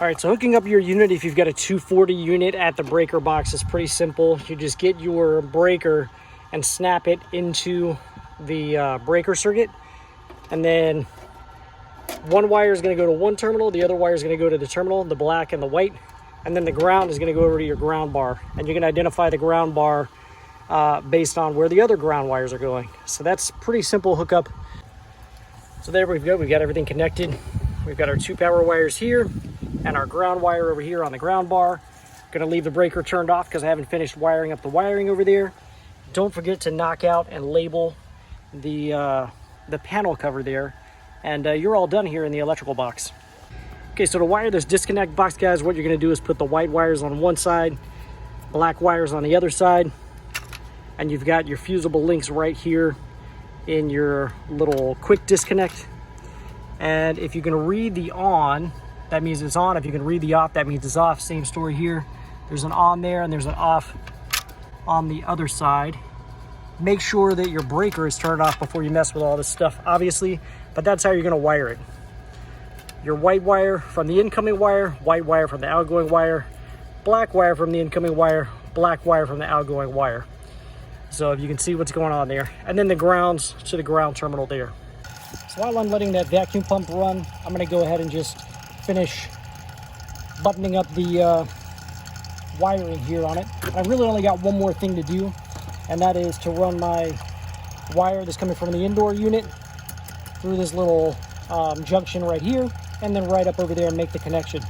All right, so hooking up your unit, if you've got a 240 unit at the breaker box, is pretty simple. You just get your breaker and snap it into the breaker circuit. And then one wire is going to go to one terminal, the other wire is going to go to the terminal, the black and the white. And then the ground is going to go over to your ground bar. And you can identify the ground bar based on where the other ground wires are going. So that's pretty simple hookup. So there we've got everything connected. We've got our 2 power wires here and our ground wire over here on the ground bar. Gonna leave the breaker turned off because I haven't finished wiring up the wiring over there. Don't forget to knock out and label the panel cover there. And you're all done here in the electrical box. Okay, so to wire this disconnect box, guys, what you're gonna do is put the white wires on one side, black wires on the other side, and you've got your fusible links right here in your little quick disconnect. And if you can read the on, that means it's on. If you can read the off, that means it's off. Same story here. There's an on there and there's an off on the other side. Make sure that your breaker is turned off before you mess with all this stuff, obviously, but that's how you're gonna wire it. Your white wire from the incoming wire, white wire from the outgoing wire, black wire from the incoming wire, black wire from the outgoing wire. So if you can see what's going on there. And then the grounds to the ground terminal there. So while I'm letting that vacuum pump run, I'm gonna go ahead and just finish buttoning up the wiring here on it. I really only got one more thing to do, and that is to run my wire that's coming from the indoor unit through this little junction right here, and then right up over there and make the connection.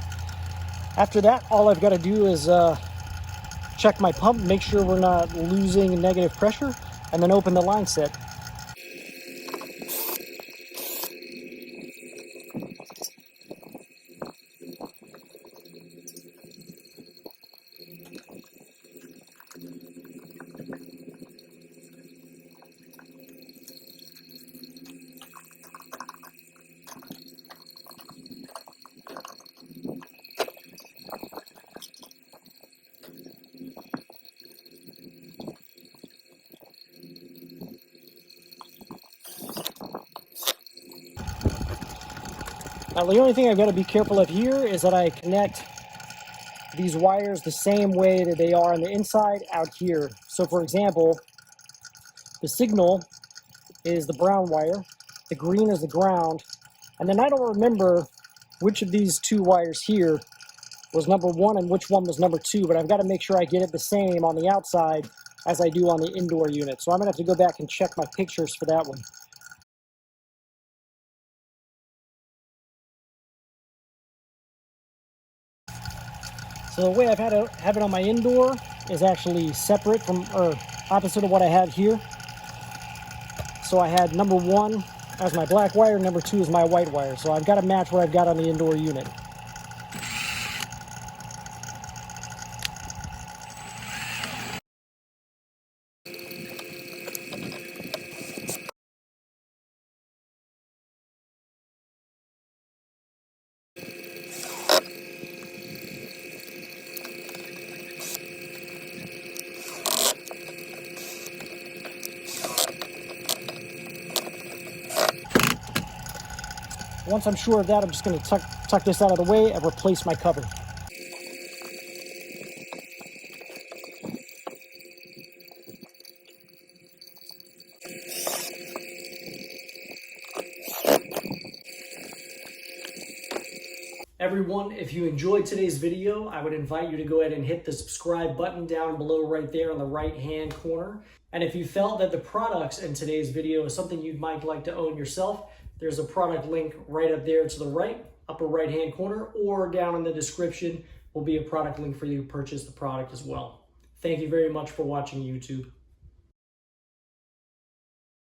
After that, all I've got to do is check my pump, make sure we're not losing negative pressure, and then open the line set. Now the only thing I've got to be careful of here is that I connect these wires the same way that they are on the inside out here. So for example, the signal is the brown wire, the green is the ground, and then I don't remember which of these 2 wires here was number 1 and which one was number 2, but I've got to make sure I get it the same on the outside as I do on the indoor unit. So I'm going to have to go back and check my pictures for that one. So the way I've had to have it on my indoor is actually separate from, or opposite of what I have here. So I had number 1 as my black wire, number 2 is my white wire. So I've got to match what I've got on the indoor unit. Once I'm sure of that, I'm just going to tuck this out of the way and replace my cover. Everyone, if you enjoyed today's video, I would invite you to go ahead and hit the subscribe button down below right there on the right hand corner. And if you felt that the products in today's video is something you might like to own yourself, there's a product link right up there to the right, upper right hand corner, or down in the description will be a product link for you to purchase the product as well. Thank you very much for watching YouTube.